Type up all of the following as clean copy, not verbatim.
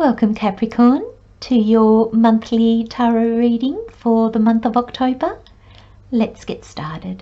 Welcome Capricorn to your monthly tarot reading for the month of October. Let's get started.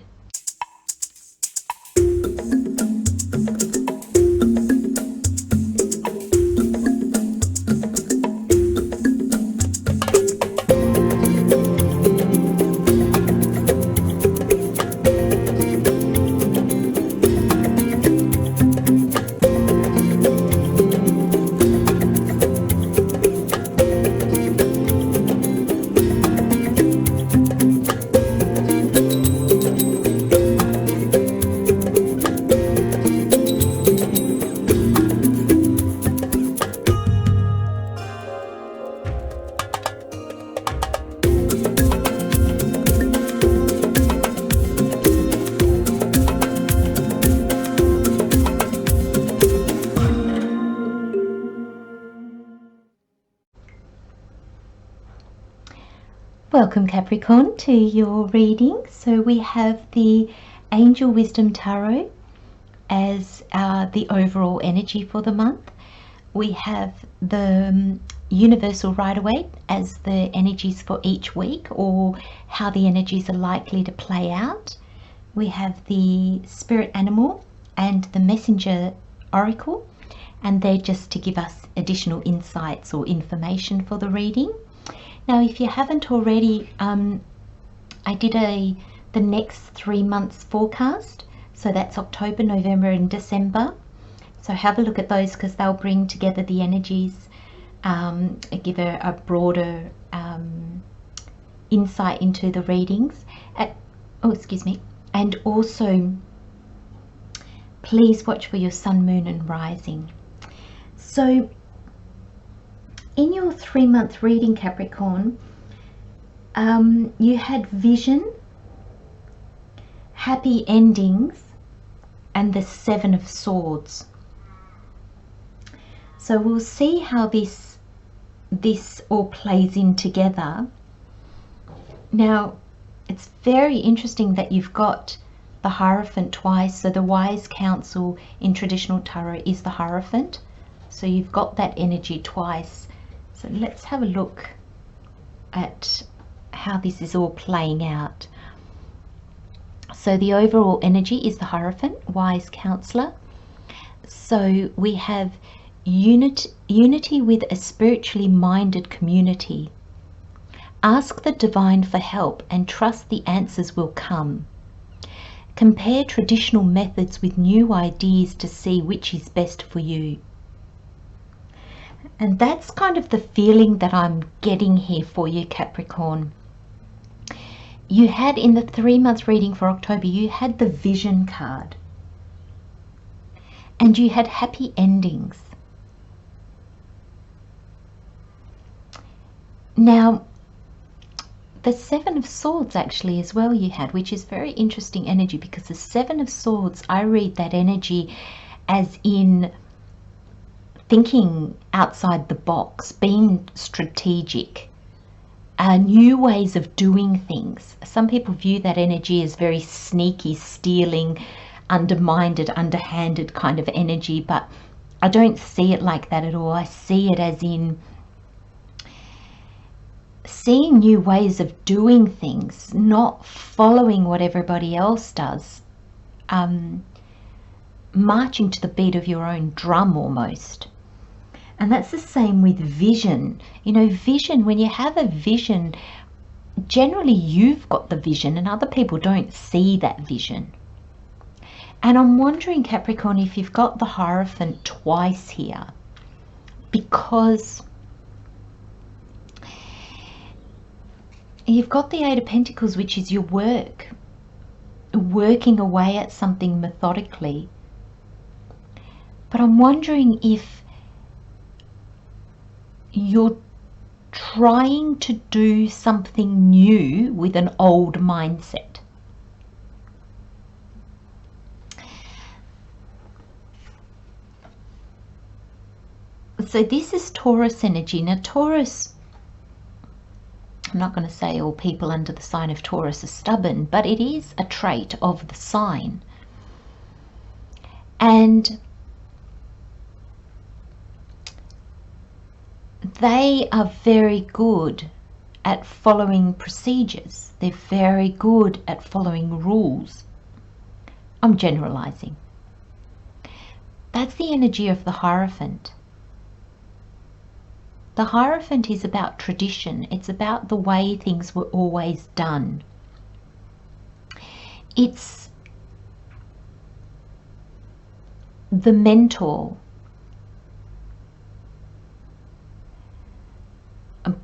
Welcome Capricorn to your reading. So we have the Angel Wisdom Tarot as the overall energy for the month. We have the Universal Rider-Waite as the energies for each week, or how the energies are likely to play out. We have the Spirit Animal and the Messenger Oracle, and they're just to give us additional insights or information for the reading. Now, if you haven't already, I did the next 3 months forecast. So that's October, November and December. So have a look at those because they'll bring together the energies, give a broader insight into the readings. And also, please watch for your sun, moon and rising. So, in your 3-month reading, Capricorn, you had vision, happy endings, and the 7 of Swords. So we'll see how this all plays in together. Now, it's very interesting that you've got the Hierophant twice. So the wise counsel in traditional tarot is the Hierophant. So you've got that energy twice. So let's have a look at how this is all playing out. So the overall energy is the Hierophant, wise counselor. So we have unity with a spiritually minded community. Ask the divine for help and trust the answers will come. Compare traditional methods with new ideas to see which is best for you. And that's kind of the feeling that I'm getting here for you, Capricorn. You had in the 3-month reading for October, you had the Vision card. And you had happy endings. Now, the 7 of Swords actually as well you had, which is very interesting energy, because the 7 of Swords, I read that energy as in thinking outside the box, being strategic, new ways of doing things. Some people view that energy as very sneaky, stealing, underhanded kind of energy, but I don't see it like that at all. I see it as in seeing new ways of doing things, not following what everybody else does, marching to the beat of your own drum almost. And that's the same with vision. You know, vision, when you have a vision, generally you've got the vision and other people don't see that vision. And I'm wondering, Capricorn, if you've got the Hierophant twice here, because you've got the 8 of Pentacles, which is your work, working away at something methodically. But I'm wondering if you're trying to do something new with an old mindset. So this is Taurus energy. Now Taurus, I'm not going to say all people under the sign of Taurus are stubborn, but it is a trait of the sign. And they are very good at following procedures. They're very good at following rules. I'm generalizing. That's the energy of the Hierophant. The Hierophant is about tradition. It's about the way things were always done. It's the mentor,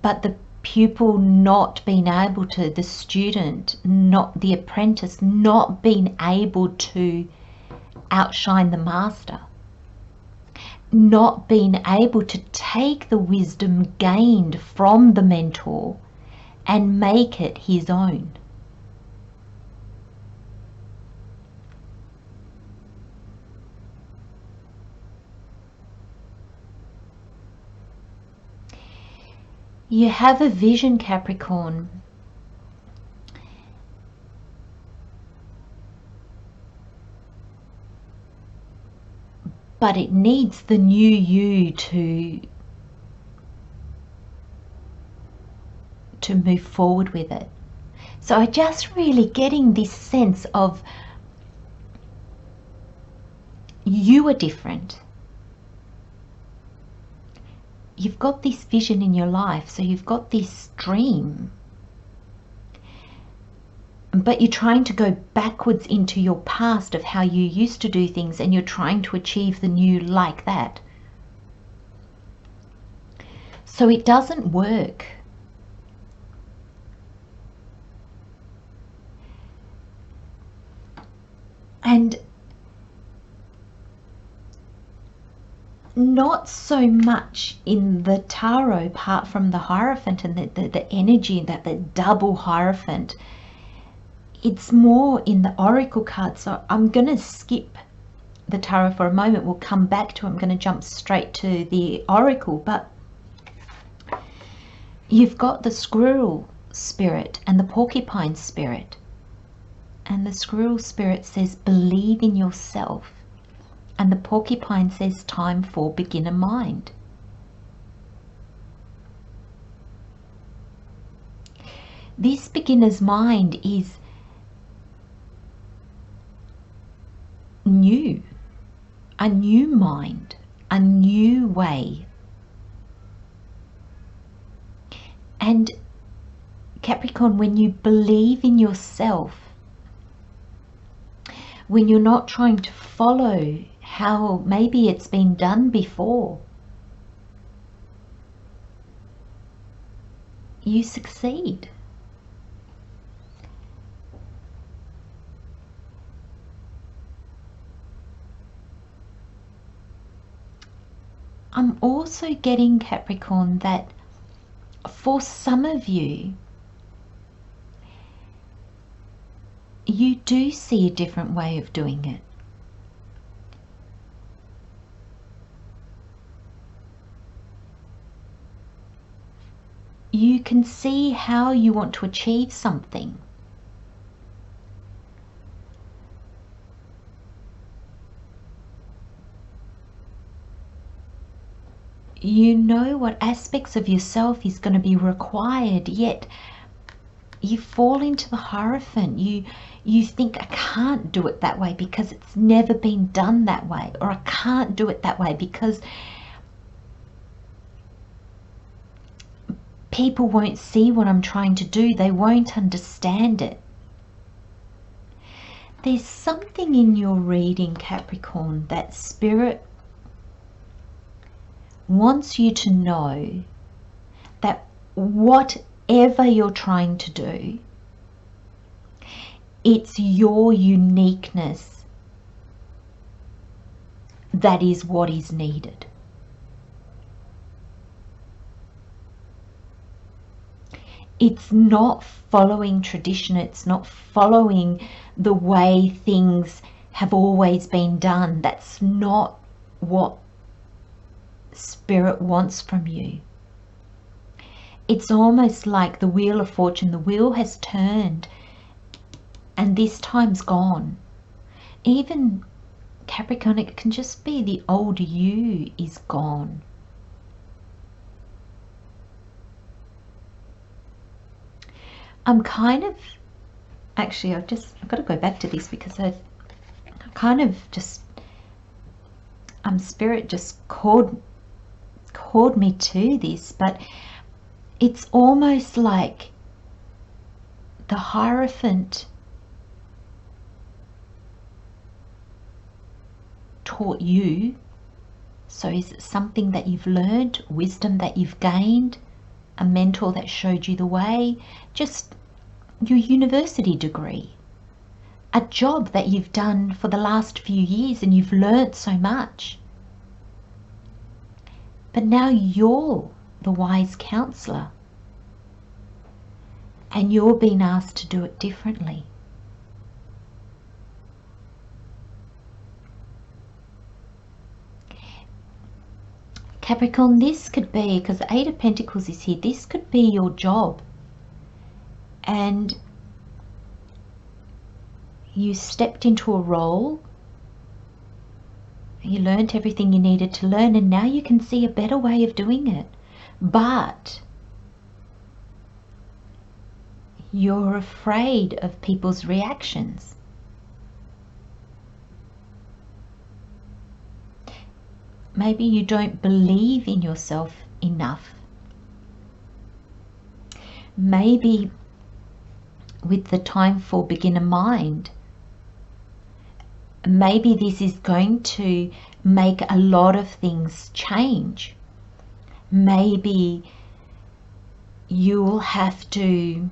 but the pupil not being able to, the student, not the apprentice, not being able to outshine the master, not being able to take the wisdom gained from the mentor and make it his own. You have a vision, Capricorn. But it needs the new you to move forward with it. So I'm just really getting this sense of you are different. You've got this vision in your life, so you've got this dream, but you're trying to go backwards into your past of how you used to do things, and you're trying to achieve the new like that. So it doesn't work. And not so much in the tarot, apart from the Hierophant and the energy, that the double Hierophant. It's more in the oracle card. So I'm going to skip the tarot for a moment. We'll come back to it. I'm going to jump straight to the oracle. But you've got the squirrel spirit and the porcupine spirit. And the squirrel spirit says, believe in yourself. And the porcupine says, time for beginner mind. This beginner's mind is new, a new mind, a new way. And Capricorn, when you believe in yourself, when you're not trying to follow how maybe it's been done before, you succeed. I'm also getting, Capricorn, that for some of you, you do see a different way of doing it. You can see how you want to achieve something. You know what aspects of yourself is going to be required, yet you fall into the Hierophant. You think, I can't do it that way because it's never been done that way, or I can't do it that way because people won't see what I'm trying to do. They won't understand it. There's something in your reading, Capricorn, that Spirit wants you to know that whatever you're trying to do, it's your uniqueness that is what is needed. It's not following tradition. It's not following the way things have always been done. That's not what Spirit wants from you. It's almost like the wheel of fortune. The wheel has turned and this time's gone. Even Capricorn, it can just be the old you is gone. I'm kind of, actually, I've got to go back to this because I kind of just, Spirit just called me to this, but it's almost like the Hierophant taught you. So is it something that you've learned, wisdom that you've gained, a mentor that showed you the way, just your university degree, a job that you've done for the last few years and you've learnt so much. But now you're the wise counselor and you're being asked to do it differently. Capricorn, this could be, because the Eight of Pentacles is here, this could be your job. And you stepped into a role, you learnt everything you needed to learn, and now you can see a better way of doing it. But you're afraid of people's reactions. Maybe you don't believe in yourself enough. Maybe with the time for beginner mind, maybe this is going to make a lot of things change. Maybe you'll have to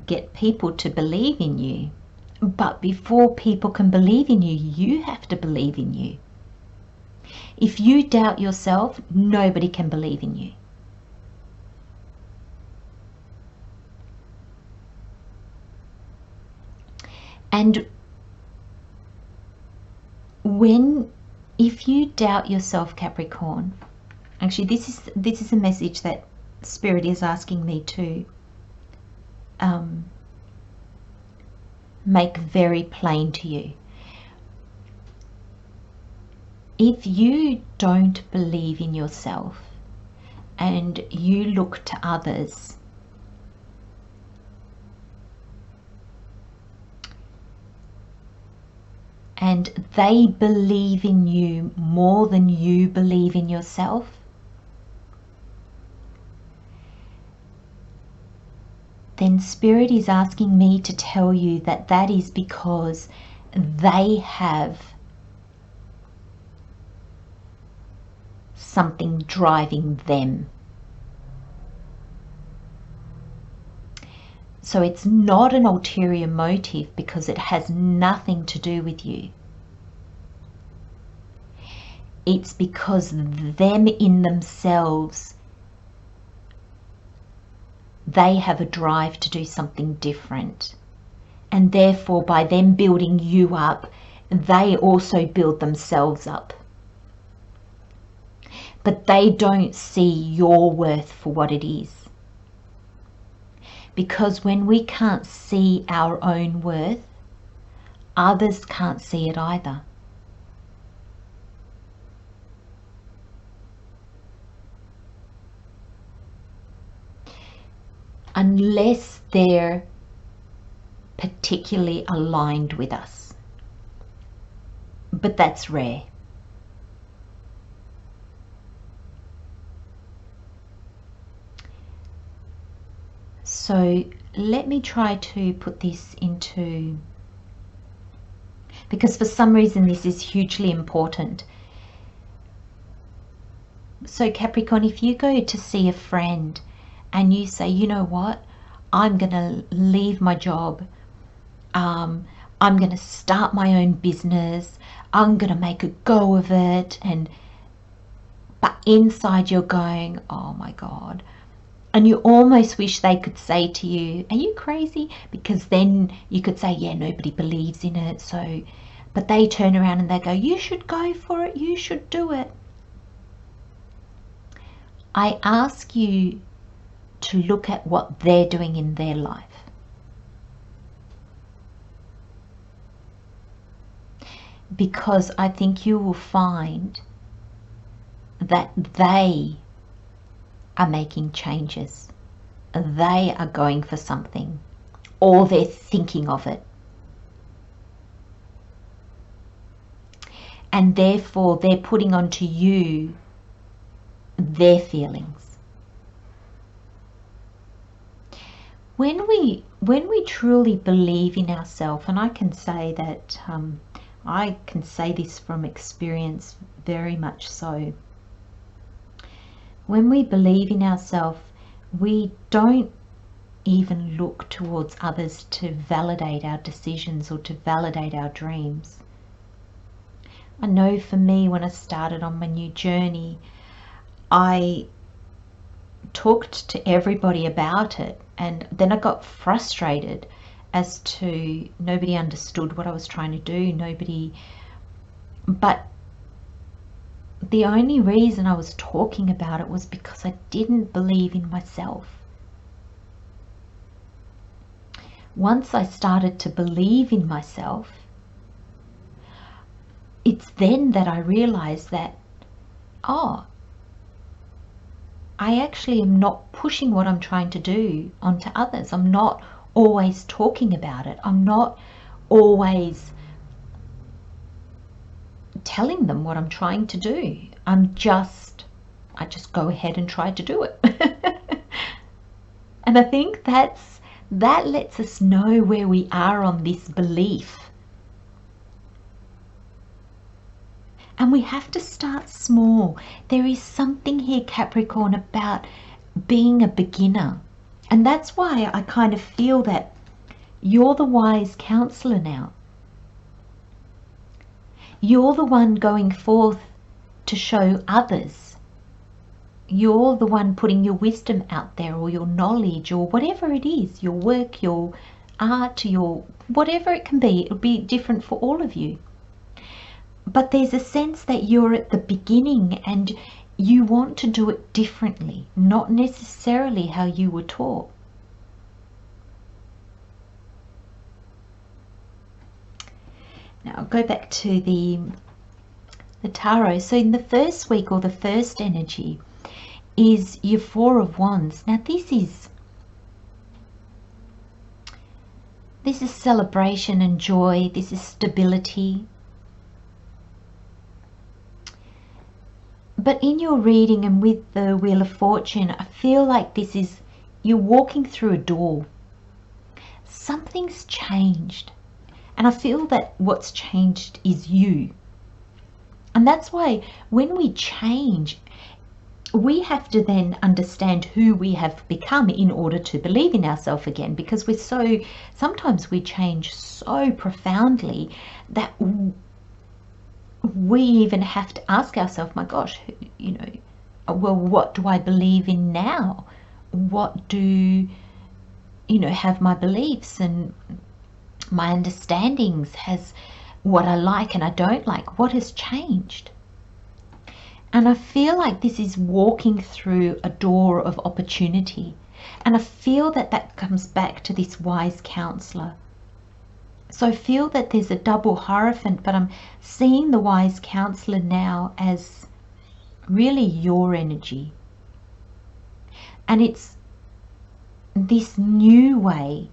get people to believe in you. But before people can believe in you, you have to believe in you. If you doubt yourself, nobody can believe in you. And if you doubt yourself, Capricorn, actually this is a message that Spirit is asking me to make very plain to you. If you don't believe in yourself and you look to others, and they believe in you more than you believe in yourself, then Spirit is asking me to tell you that that is because they have something driving them. So it's not an ulterior motive because it has nothing to do with you. It's because them in themselves, they have a drive to do something different. And therefore, by them building you up, they also build themselves up. But they don't see your worth for what it is. Because when we can't see our own worth, others can't see it either. Unless they're particularly aligned with us. But that's rare. So let me try to put this into, because for some reason this is hugely important. So Capricorn, if you go to see a friend and you say, you know what, I'm going to leave my job, I'm going to start my own business, I'm going to make a go of it, but inside you're going, oh my God. And you almost wish they could say to you, are you crazy? Because then you could say, yeah, nobody believes in it. So, but they turn around and they go, you should go for it. You should do it. I ask you to look at what they're doing in their life. Because I think you will find that they are making changes they are going for something, or they're thinking of it. And therefore they're putting onto you their feelings. When we truly believe in ourselves, and I can say that I can say this from experience very much so. When we believe in ourselves, we don't even look towards others to validate our decisions or to validate our dreams. I know for me, when I started on my new journey, I talked to everybody about it, and then I got frustrated as to nobody understood what I was trying to do, but the only reason I was talking about it was because I didn't believe in myself. Once I started to believe in myself, it's then that I realized that, oh, I actually am not pushing what I'm trying to do onto others. I'm not always talking about it. I'm not always telling them what I'm trying to do. I just go ahead and try to do it. And I think that lets us know where we are on this belief. And we have to start small. There is something here, Capricorn, about being a beginner. And that's why I kind of feel that you're the wise counselor now. You're the one going forth to show others. You're the one putting your wisdom out there, or your knowledge, or whatever it is, your work, your art, your whatever it can be. It'll be different for all of you. But there's a sense that you're at the beginning and you want to do it differently, not necessarily how you were taught. Now I'll go back to the tarot. So in the first week, or the first energy, is your Four of Wands. Now this is celebration and joy. This is stability. But in your reading and with the Wheel of Fortune, I feel like this is, you're walking through a door. Something's changed. And I feel that what's changed is you. And that's why when we change, we have to then understand who we have become in order to believe in ourselves again. Because sometimes we change so profoundly that we even have to ask ourselves, my gosh, well, what do I believe in now? What do, have my beliefs and my understandings, has what I like and I don't like, what has changed? And I feel like this is walking through a door of opportunity. And I feel that comes back to this wise counselor. So I feel that there's a double Hierophant, but I'm seeing the wise counselor now as really your energy. And it's this new way,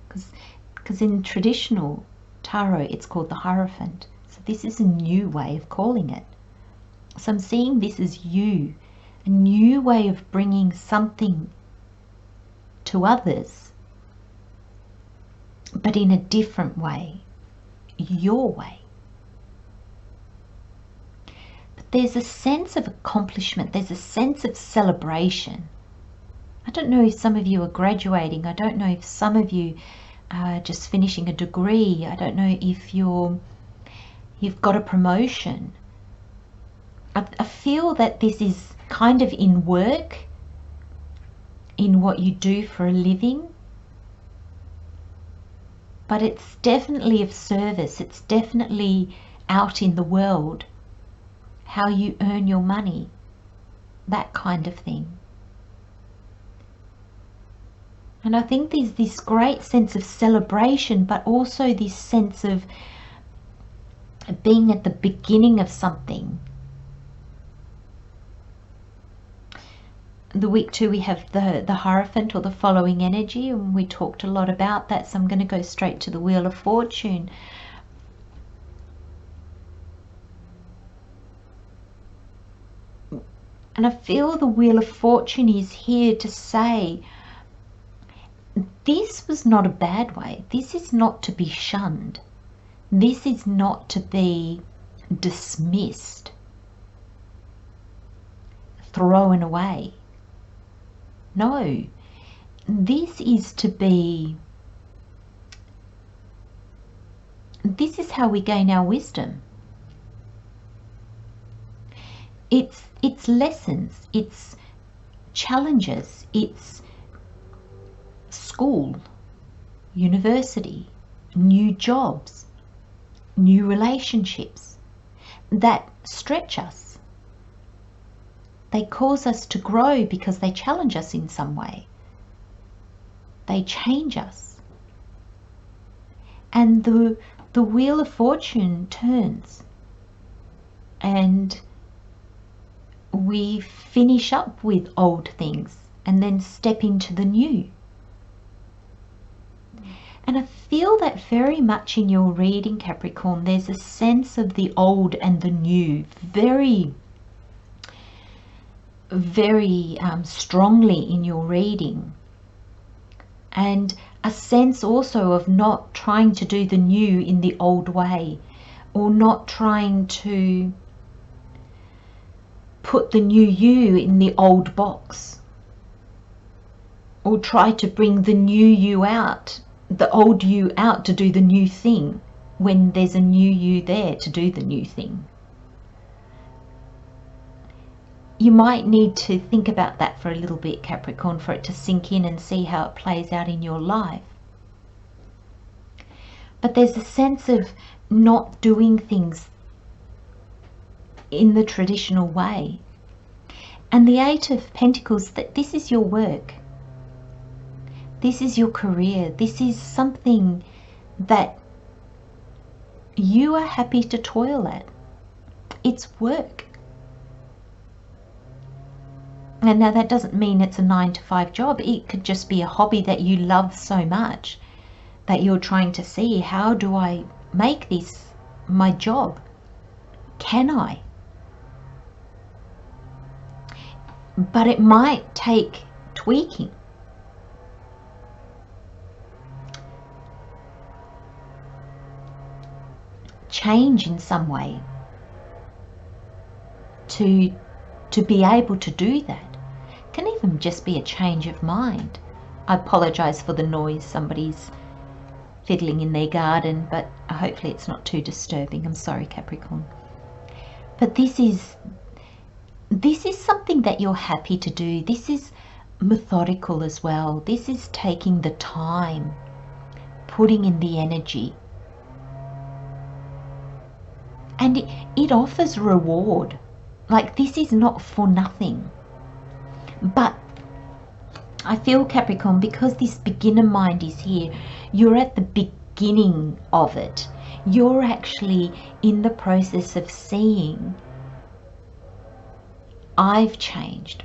because in traditional tarot it's called the Hierophant. So this is a new way of calling it. So I'm seeing this as you, a new way of bringing something to others, but in a different way, your way. But there's a sense of accomplishment, there's a sense of celebration. I don't know if some of you are graduating, I don't know if some of you are just finishing a degree, I don't know if you've got a promotion. I feel that this is kind of in work, in what you do for a living. But it's definitely of service. It's definitely out in the world, how you earn your money, that kind of thing. And I think there's this great sense of celebration, but also this sense of being at the beginning of something. the week 2 we have the Hierophant, or the following energy, and we talked a lot about that, so I'm going to go straight to the Wheel of Fortune. And I feel the Wheel of Fortune is here to say, this was not a bad way. This is not to be shunned. This is not to be dismissed, thrown away. No, this is to be, this is how we gain our wisdom. It's lessons, it's challenges, it's school, university, new jobs, new relationships that stretch us. They cause us to grow because they challenge us in some way. They change us. And the Wheel of Fortune turns, and we finish up with old things and then step into the new. And I feel that very much in your reading, Capricorn. There's a sense of the old and the new very, very strongly in your reading. And a sense also of not trying to do the new in the old way, or not trying to put the new you in the old box, or try to bring the new you out, the old you out to do the new thing, when there's a new you there to do the new thing. You might need to think about that for a little bit, Capricorn, for it to sink in and see how it plays out in your life. But there's a sense of not doing things in the traditional way. And the Eight of Pentacles, that this is your work. This is your career. This is something that you are happy to toil at. It's work. And now that doesn't mean it's a 9-to-5 job. It could just be a hobby that you love so much that you're trying to see, how do I make this my job? Can I? But it might take tweaking. Change in some way to be able to do that. Can even just be a change of mind. I apologize for the noise. Somebody's fiddling in their garden, but hopefully it's not too disturbing. I'm sorry, Capricorn. But this is something that you're happy to do. This is methodical as well. This is taking the time, putting in the energy. And it offers reward. Like, this is not for nothing. But I feel, Capricorn, because this beginner mind is here, you're at the beginning of it. You're actually in the process of seeing, I've changed.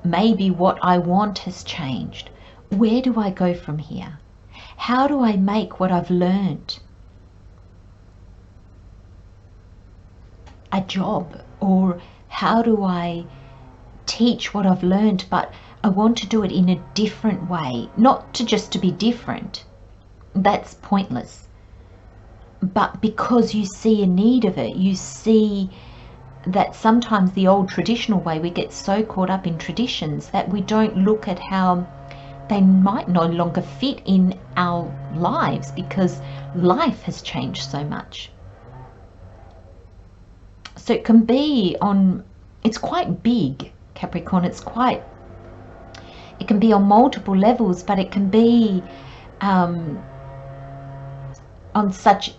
Maybe what I want has changed. Where do I go from here? How do I make what I've learned a job? Or how do I teach what I've learned, but I want to do it in a different way, not just to be different. That's pointless. But because you see a need of it, you see that sometimes the old traditional way, we get so caught up in traditions that we don't look at how they might no longer fit in our lives, because life has changed so much. So it can be on, it's quite big, Capricorn. It can be on multiple levels, but it can be on such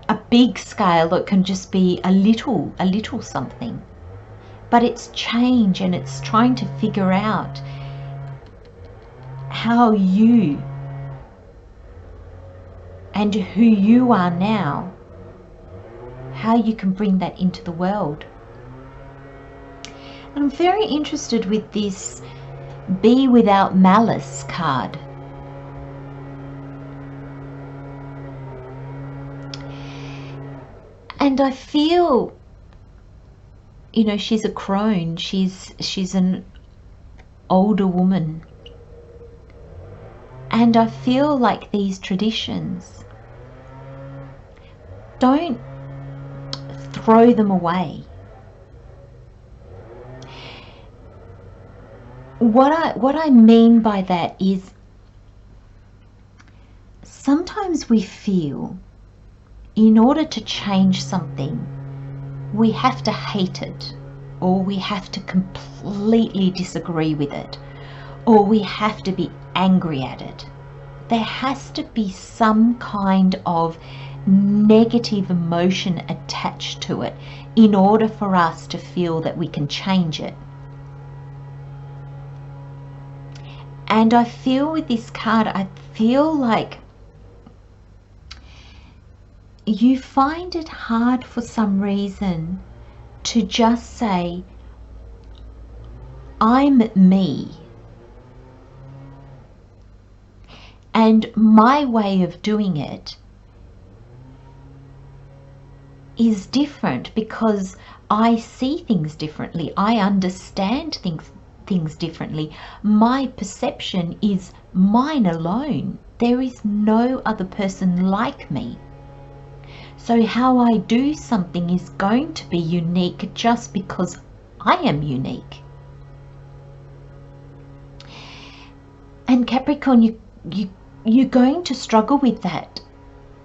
a big scale that can just be a little something. But it's change, and it's trying to figure out how you and who you are now, how you can bring that into the world. I'm very interested with this Be Without Malice card. And I feel, you know, she's a crone. She's an older woman. And I feel like these traditions, don't throw them away. What I mean by that is sometimes we feel in order to change something, we have to hate it, or we have to completely disagree with it, or we have to be angry at it. There has to be some kind of negative emotion attached to it in order for us to feel that we can change it. And I feel with this card, I feel like you find it hard for some reason to just say, I'm me. And my way of doing it is different because I see things differently. I understand things differently. My perception is mine alone. There is no other person like me. So how I do something is going to be unique just because I am unique. And Capricorn, you're going to struggle with that.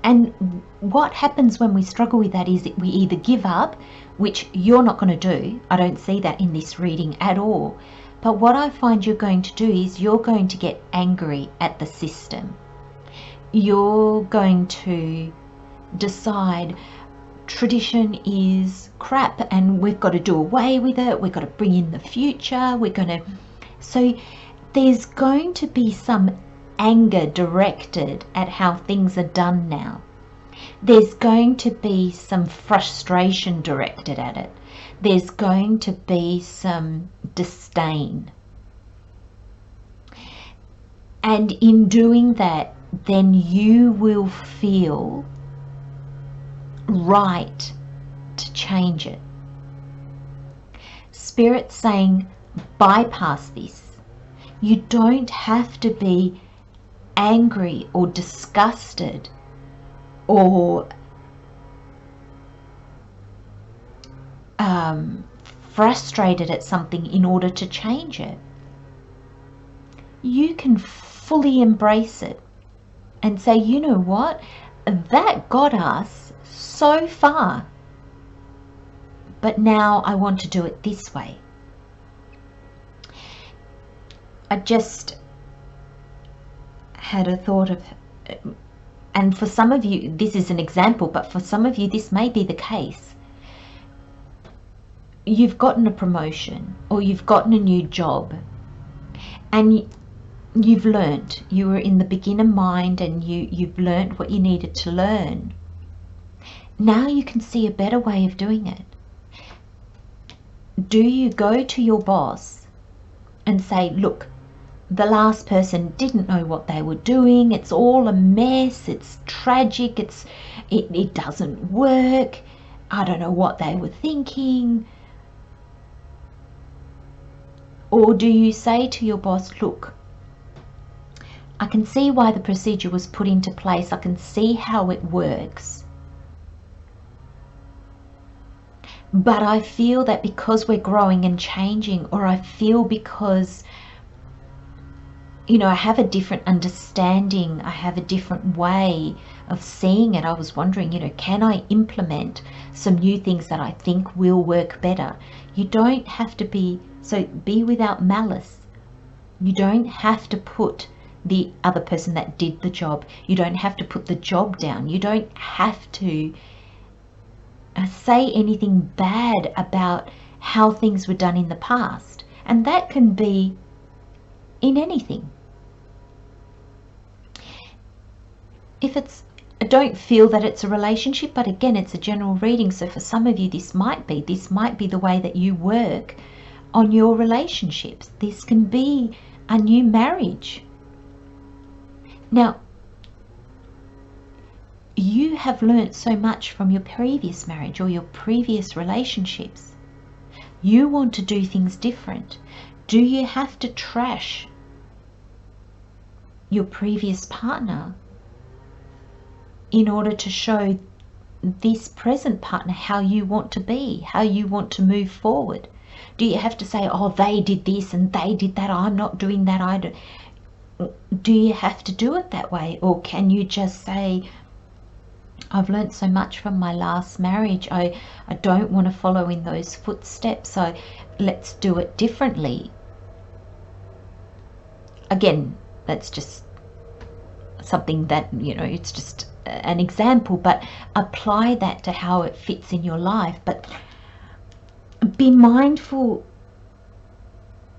And what happens when we struggle with that is that we either give up, which you're not going to do. I don't see that in this reading at all. But what I find you're going to do is you're going to get angry at the system. You're going to decide tradition is crap and we've got to do away with it. We've got to bring in the future. So there's going to be some anger directed at how things are done now. There's going to be some frustration directed at it. There's going to be some disdain. And in doing that, then you will feel right to change it. Spirit's saying, bypass this. You don't have to be angry or disgusted or frustrated at something in order to change it. You can fully embrace it and say, you know what, that got us so far, but now I want to do it this way. I just had a thought of, and for some of you this is an example, but for some of you this may be the case. You've gotten a promotion or you've gotten a new job and you've learnt. You were in the beginner mind and you've learnt what you needed to learn. Now you can see a better way of doing it. Do you go to your boss and say, look, the last person didn't know what they were doing, it's all a mess, it's tragic, it doesn't work, I don't know what they were thinking? Or do you say to your boss, look, I can see why the procedure was put into place, I can see how it works, but I feel that because we're growing and changing, or I feel because, you know, I have a different understanding, I have a different way of seeing it. I was wondering, you know, can I implement some new things that I think will work better? You don't have to be, so be without malice. You don't have to put the other person that did the job, you don't have to put the job down, you don't have to say anything bad about how things were done in the past. And that can be in anything. If it's, I don't feel that it's a relationship, but again, it's a general reading. So for some of you, this might be the way that you work on your relationships. This can be a new marriage. Now, you have learnt so much from your previous marriage or your previous relationships. You want to do things different. Do you have to trash your previous partner in order to show this present partner how you want to be, how you want to move forward? Do you have to say, oh, they did this and they did that, I'm not doing that either? Do you have to do it that way? Or can you just say, I've learned so much from my last marriage, I don't want to follow in those footsteps, so let's do it differently. Again, that's just something that, you know, it's just an example, but apply that to how it fits in your life. But be mindful,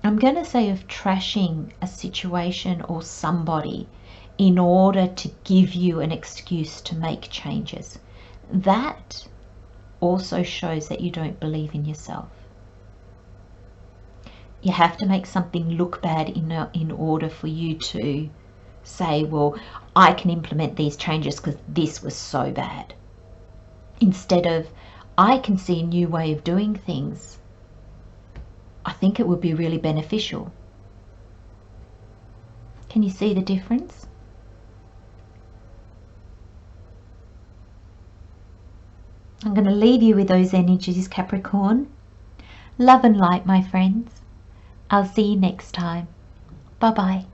I'm going to say, of trashing a situation or somebody in order to give you an excuse to make changes. That also shows that you don't believe in yourself. You have to make something look bad in order for you to say, well, I can implement these changes because this was so bad. Instead of, I can see a new way of doing things. I think it would be really beneficial. Can you see the difference? I'm going to leave you with those energies, Capricorn. Love and light, my friends. I'll see you next time. Bye-bye.